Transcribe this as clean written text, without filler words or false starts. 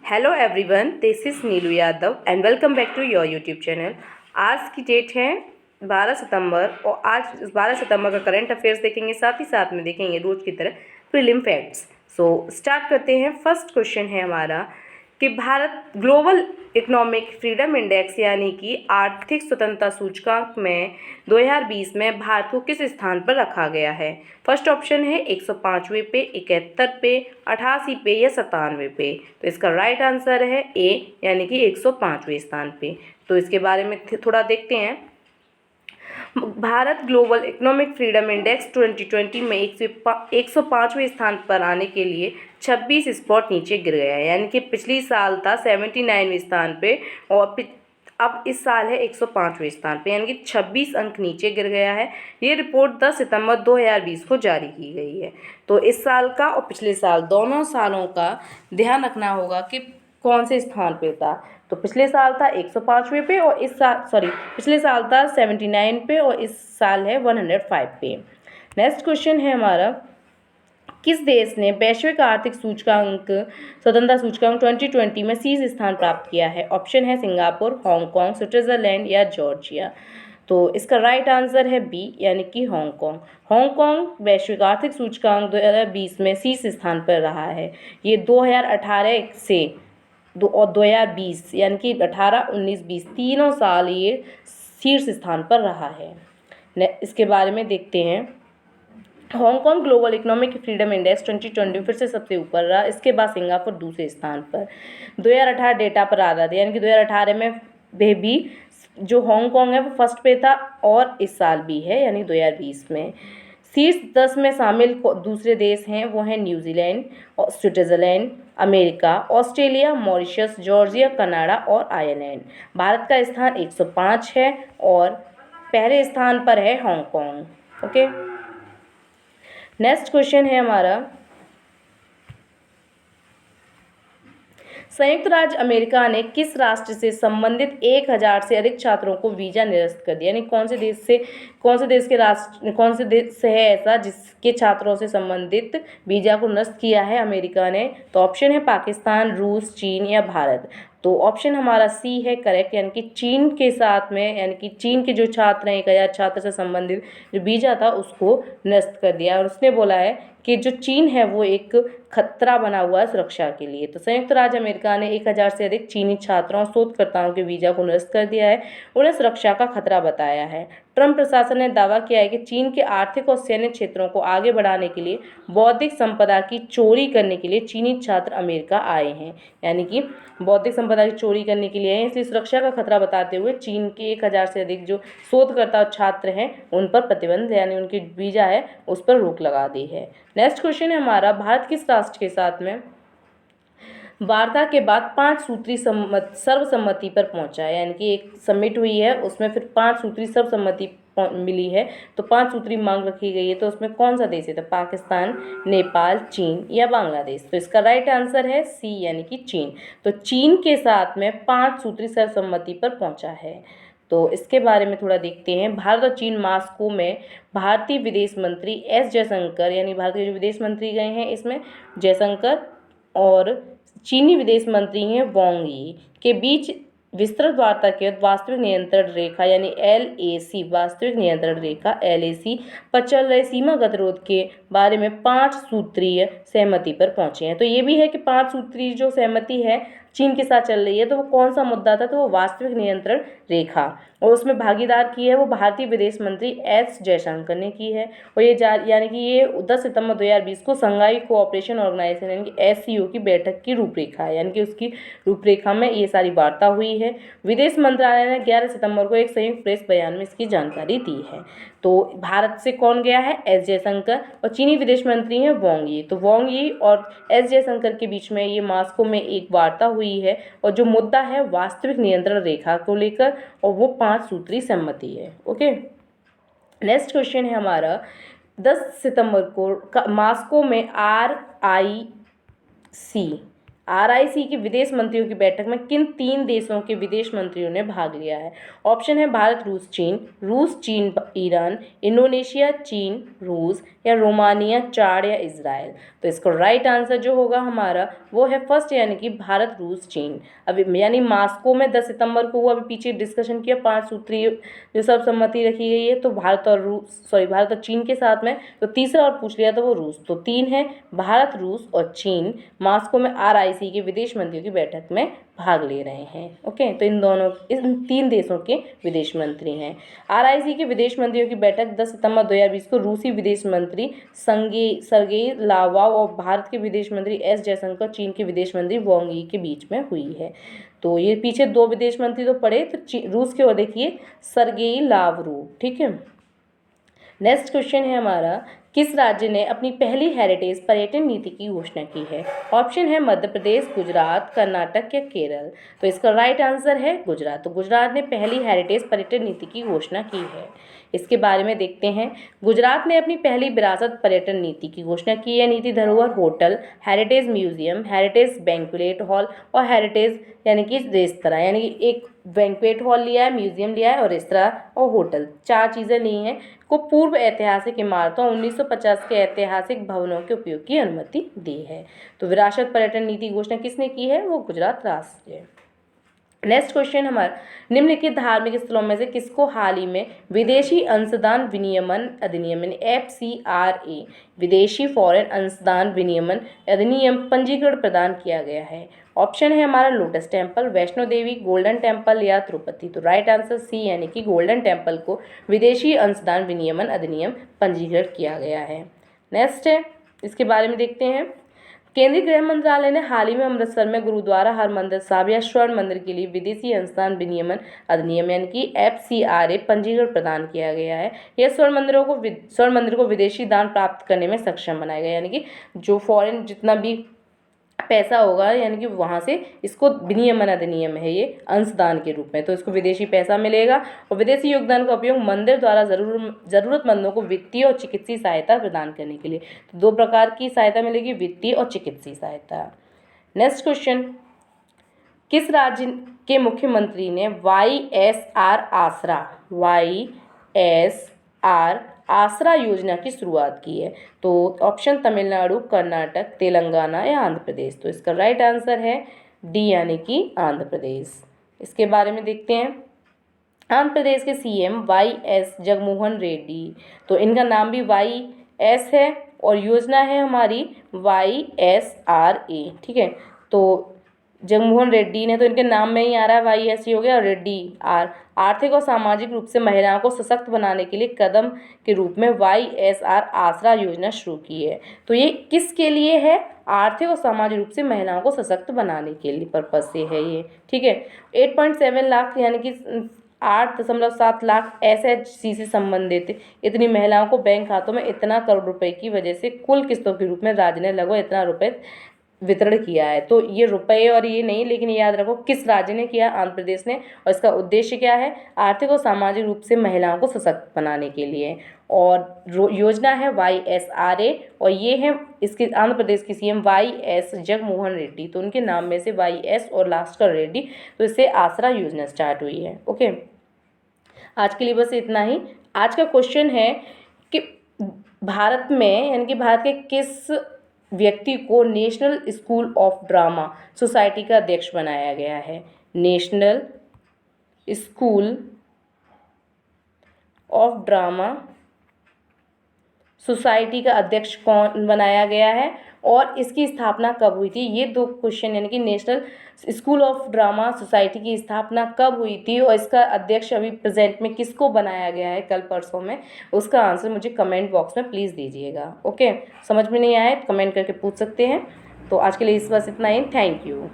Hello everyone, this is Neelu Yadav and welcome back to your YouTube channel. आज की date है 12 सितंबर और आज 12 सितंबर का करंट अफेयर्स देखेंगे, साथ ही साथ में देखेंगे रोज़ की तरह प्रीलिम फैक्ट्स। सो स्टार्ट करते हैं। फर्स्ट क्वेश्चन है हमारा कि Bharat global economic freedom index यानी कि आर्थिक स्वतंत्रता सूचकांक में 2020 में भारत को किस स्थान पर रखा गया है। फर्स्ट ऑप्शन है 105वें पे, 71 पे, 88 पे या 97 पे। तो इसका राइट आंसर है ए यानी कि 105वें स्थान पे। तो इसके बारे में थोड़ा देखते हैं। Bharat global economic freedom index 2020 में 105वें स्थान पर आने के लिए 26 स्पॉट नीचे गिर गया है, यानी कि पिछली साल था 79वें स्थान पे और अब इस साल है 105वें स्थान पे, यानी कि 26 अंक नीचे गिर गया है। ये रिपोर्ट 10 सितंबर 2020 को जारी की गई है। तो इस साल का और पिछले साल दोनों सालों का ध्यान रखना होगा कि कौन से स्थान पे था। तो पिछले साल था 105वें पे और इस साल पिछले साल था 79 पे और इस साल है 105 पे। नेक्स्ट क्वेश्चन है हमारा, किस देश ने वैश्विक आर्थिक सूचकांक स्वतंत्रता सूचकांक 2020 में शीर्ष स्थान प्राप्त किया है। ऑप्शन है सिंगापुर, हांगकांग, स्विट्जरलैंड या जॉर्जिया। तो इसका राइट आंसर है बी यानी कि हांगकांग। हांगकांग वैश्विक आर्थिक सूचकांक 2020 में शीर्ष स्थान पर रहा है। ये 2018 से 2020 यानी कि 18, 19, 20 तीनों साल ये शीर्ष स्थान पर रहा है। इसके बारे में देखते हैं। Hong Kong global economic freedom index 2020 फिर से सबसे ऊपर रहा। इसके बाद सिंगापुर दूसरे स्थान पर। 2018 डेटा पर आधारित, यानी कि 2018 में भी जो हांगकांग है वो फर्स्ट पे था और इस साल भी है यानी 2020 में। शीर्ष 10 में शामिल दूसरे देश हैं वो हैं New Zealand, Switzerland, America, Australia, Mauritius, Georgia, Canada और आयरलैंड। भारत का स्थान 105 है और पहले स्थान पर है हांगकांग। ओके, नेक्स्ट क्वेश्चन है हमारा, संयुक्त राज्य अमेरिका ने किस राष्ट्र से संबंधित 1000 से अधिक छात्रों को वीजा निरस्त कर दिया। यानी कौन से देश है ऐसा जिसके छात्रों से संबंधित वीजा को निरस्त किया है अमेरिका ने। तो ऑप्शन है पाकिस्तान, रूस, चीन या भारत। तो ऑप्शन हमारा सी है करेक्ट, यानी कि चीन के साथ में, यानी कि चीन के जो छात्र हैं 1000 छात्र से संबंधित जो वीजा था उसको निरस्त कर दिया। और उसने बोला है कि जो चीन है वो एक खतरा बना हुआ है सुरक्षा के लिए। तो संयुक्त राज्य अमेरिका ने 1000 से अधिक चीनी छात्रों और शोधकर्ताओं के वीजा को निरस्त कर दिया है, उन्हें सुरक्षा का खतरा बताया है। ट्रंप प्रशासन ने दावा किया है कि चीन के आर्थिक और सैन्य क्षेत्रों को आगे बढ़ाने के लिए बौद्धिक संपदा की चोरी करने के लिए चीनी छात्र अमेरिका आए हैं, यानी कि बौद्धिक संपदा की चोरी करने के लिए हैं, इसलिए सुरक्षा का खतरा बताते हुए चीन के 1000 से अधिक जो शोधकर्ता और छात्र हैं उन पर प्रतिबंध यानी उनकी वीजा है उस पर रोक लगा दी है। नेक्स्ट क्वेश्चन है हमारा, भारत किस राष्ट्र के साथ में वार्ता के बाद 5 सूत्री सर्वसम्मति पर पहुंचा है। यानी कि एक समिट हुई है उसमें फिर 5 सूत्री सर्वसम्मति मिली है, तो 5 सूत्री मांग रखी गई है। तो उसमें कौन सा देश है, तो पाकिस्तान, नेपाल, चीन या बांग्लादेश। तो इसका राइट आंसर है सी यानी कि चीन। तो चीन के साथ में 5 सूत्री सर्वसम्मति पर पहुंचा है। तो इसके बारे में थोड़ा देखते हैं। भारत और चीन मास्को में भारतीय विदेश मंत्री एस जयशंकर, यानी भारत के जो विदेश मंत्री गए हैं इसमें जयशंकर और चीनी विदेश मंत्री हैं वांग यी के बीच विस्तृत वार्ता के बाद वास्तविक नियंत्रण रेखा यानी LAC वास्तविक नियंत्रण रेखा LAC पर चल रहे सीमा गतिरोध के बारे में 5 सूत्रीय सहमति पर पहुंचे हैं। तो ये भी है कि 5 सूत्रीय जो सहमति है चीन के साथ चल रही है, तो वो कौन सा मुद्दा था, तो वो वास्तविक नियंत्रण रेखा, और उसमें भागीदार की है वो भारतीय विदेश मंत्री एस जयशंकर ने की है। और ये यानी कि ये 10 सितंबर 2020 को संघाई कोऑपरेशन ऑर्गेनाइजेशन यानी कि SCO की बैठक की रूपरेखा है, यानी कि उसकी रूपरेखा में ये सारी वार्ता हुई है। विदेश मंत्रालय ने 11 सितंबर को एक संयुक्त प्रेस बयान में इसकी जानकारी दी है। तो भारत से कौन गया है, एस जयशंकर, और चीनी विदेश मंत्री हैं वांग यी। तो वांग यी और एस जयशंकर के बीच में ये मास्को में एक वार्ता हुई है और जो मुद्दा है वास्तविक नियंत्रण रेखा को लेकर, और वो 5 सूत्री सहमति है। ओके, नेक्स्ट क्वेश्चन है हमारा, 10 सितंबर को मास्को में RIC की विदेश मंत्रियों की बैठक में किन 3 देशों के विदेश मंत्रियों ने भाग लिया है? ऑप्शन है भारत, रूस, चीन, ईरान, इंडोनेशिया, चीन, रूस या रोमानिया, चाड या इजराइल। तो इसका राइट आंसर जो होगा हमारा वो है फर्स्ट, यानी कि भारत, रूस, चीन। अभी यानी मास्को में 10 सितंबर को वो अभी पीछे डिस्कशन किया, 5 सूत्रीय जो सब सहमति रखी गई है, तो भारत और चीन के साथ में। तो तीसरा और पूछ लिया तो वो रूस। तो 3 है, भारत, रूस और चीन मास्को में RIC के विदेश मंत्रियों की बैठक में भाग ले रहे हैं। ओके, तो इन 3 देशों के विदेश मंत्री हैं। RIC के विदेश मंत्रियों की बैठक 10 सितंबर 2020 को रूसी विदेश मंत्री सर्गेई लावरोव और भारत के विदेश मंत्री S जयशंकर, चीन के विदेश मंत्री वांग यी के बीच में हुई है। तो ये पीछे 2 विदेश मंत्री तो पड़े, तो रूस के ओर देखिए सर्गेई लावरोव। ठीक है, नेक्स्ट क्वेश्चन है हमारा, किस राज्य ने अपनी पहली हेरिटेज पर्यटन नीति की घोषणा की है? ऑप्शन है मध्य प्रदेश, गुजरात, कर्नाटक या केरल। तो इसका राइट आंसर है गुजरात। तो गुजरात ने पहली हेरिटेज पर्यटन नीति की घोषणा की है। इसके बारे में देखते हैं। गुजरात ने अपनी पहली विरासत पर्यटन नीति की घोषणा की है। नीति धरोहर hotel, heritage museum, heritage banquet hall और हेरिटेज यानी कि रेस्तरां, यानी कि एक बैंक्वेट हॉल लिया है, म्यूजियम लिया है और रेस्तरां और होटल, 4 चीज़ें ली हैं, को पूर्व ऐतिहासिक इमारतों 1950 के ऐतिहासिक भवनों के उपयोग की अनुमति दी है। तो विरासत पर्यटन नीति घोषणा किसने की है? वो गुजरात राज्य है। नेक्स्ट क्वेश्चन हमारा, निम्नलिखित धार्मिक स्थलों में से किसको हाल ही में विदेशी अंशदान विनियमन अधिनियम FCRA विदेशी फॉरेन अंशदान विनियमन अधिनियम पंजीकरण प्रदान किया गया है? ऑप्शन है हमारा lotus temple, Vaishno Devi, golden temple या तिरुपति। तो राइट आंसर सी, यानी कि गोल्डन टेम्पल को विदेशी अंशदान विनियमन अधिनियम पंजीकृत किया गया है। नेक्स्ट है, इसके बारे में देखते हैं। केंद्रीय गृह मंत्रालय ने हाल ही में अमृतसर में गुरुद्वारा हरमंदिर साहिब या स्वर्ण मंदिर के लिए विदेशी अंशदान विनियमन अधिनियम यानी कि FCRA पंजीकरण प्रदान किया गया है। यह स्वर्ण मंदिर को विदेशी दान प्राप्त करने में सक्षम बनाएगा, यानी कि जो फॉरेन जितना भी पैसा होगा, यानी कि वहाँ से इसको विनियमन अधिनियम है ये अंशदान के रूप में, तो इसको विदेशी पैसा मिलेगा और विदेशी योगदान का उपयोग मंदिर द्वारा जरूरतमंदों को वित्तीय और चिकित्सीय सहायता प्रदान करने के लिए। तो 2 प्रकार की सहायता मिलेगी, वित्तीय और चिकित्सीय सहायता। नेक्स्ट क्वेश्चन, किस राज्य के मुख्यमंत्री ने YSR आसरा योजना की शुरुआत की है? तो ऑप्शन तमिलनाडु, कर्नाटक, तेलंगाना या आंध्र प्रदेश। तो इसका राइट आंसर है डी, यानी कि आंध्र प्रदेश। इसके बारे में देखते हैं। आंध्र प्रदेश के CM YS जगनमोहन रेड्डी, तो इनका नाम भी YS है और योजना है हमारी YSRA। ठीक है, तो जगनमोहन रेड्डी ने, तो इनके नाम में ही आ रहा है YS हो गया, और रेड्डी आर्थिक और सामाजिक रूप से महिलाओं को सशक्त बनाने के लिए कदम के रूप में YSR आसरा योजना शुरू की है। तो ये किसके लिए है? आर्थिक और सामाजिक रूप से महिलाओं को सशक्त बनाने के लिए पर्पज से है ये। ठीक है, 8.7 लाख यानी कि 8.7 लाख SHC से संबंधित इतनी महिलाओं को बैंक खातों में इतना करोड़ रुपए की वजह से कुल किस्तों के रूप में राज्य ने लगभग इतना रुपए वितरण किया है। तो ये रुपए और ये नहीं, लेकिन याद रखो किस राज्य ने किया? आंध्र प्रदेश ने। और इसका उद्देश्य क्या है? आर्थिक और सामाजिक रूप से महिलाओं को सशक्त बनाने के लिए। और योजना है YSRA और ये है इसके आंध्र प्रदेश की CM YS जगनमोहन रेड्डी। तो उनके नाम में से YS और लास्ट का रेड्डी, तो इससे आसरा योजना स्टार्ट हुई है। ओके, आज के लिए बस इतना ही। आज का क्वेश्चन है कि भारत में यानी कि भारत के किस व्यक्ति को national school of drama society का अध्यक्ष बनाया गया है? National school of drama society का अध्यक्ष कौन बनाया गया है और इसकी स्थापना कब हुई थी? ये 2 क्वेश्चन, यानी कि national school of drama society की स्थापना कब हुई थी और इसका अध्यक्ष अभी प्रेजेंट में किसको बनाया गया है कल परसों में, उसका आंसर मुझे कमेंट बॉक्स में प्लीज़ दीजिएगा। ओके, समझ में नहीं आए तो कमेंट करके पूछ सकते हैं। तो आज के लिए इस बस इतना ही। Thank you.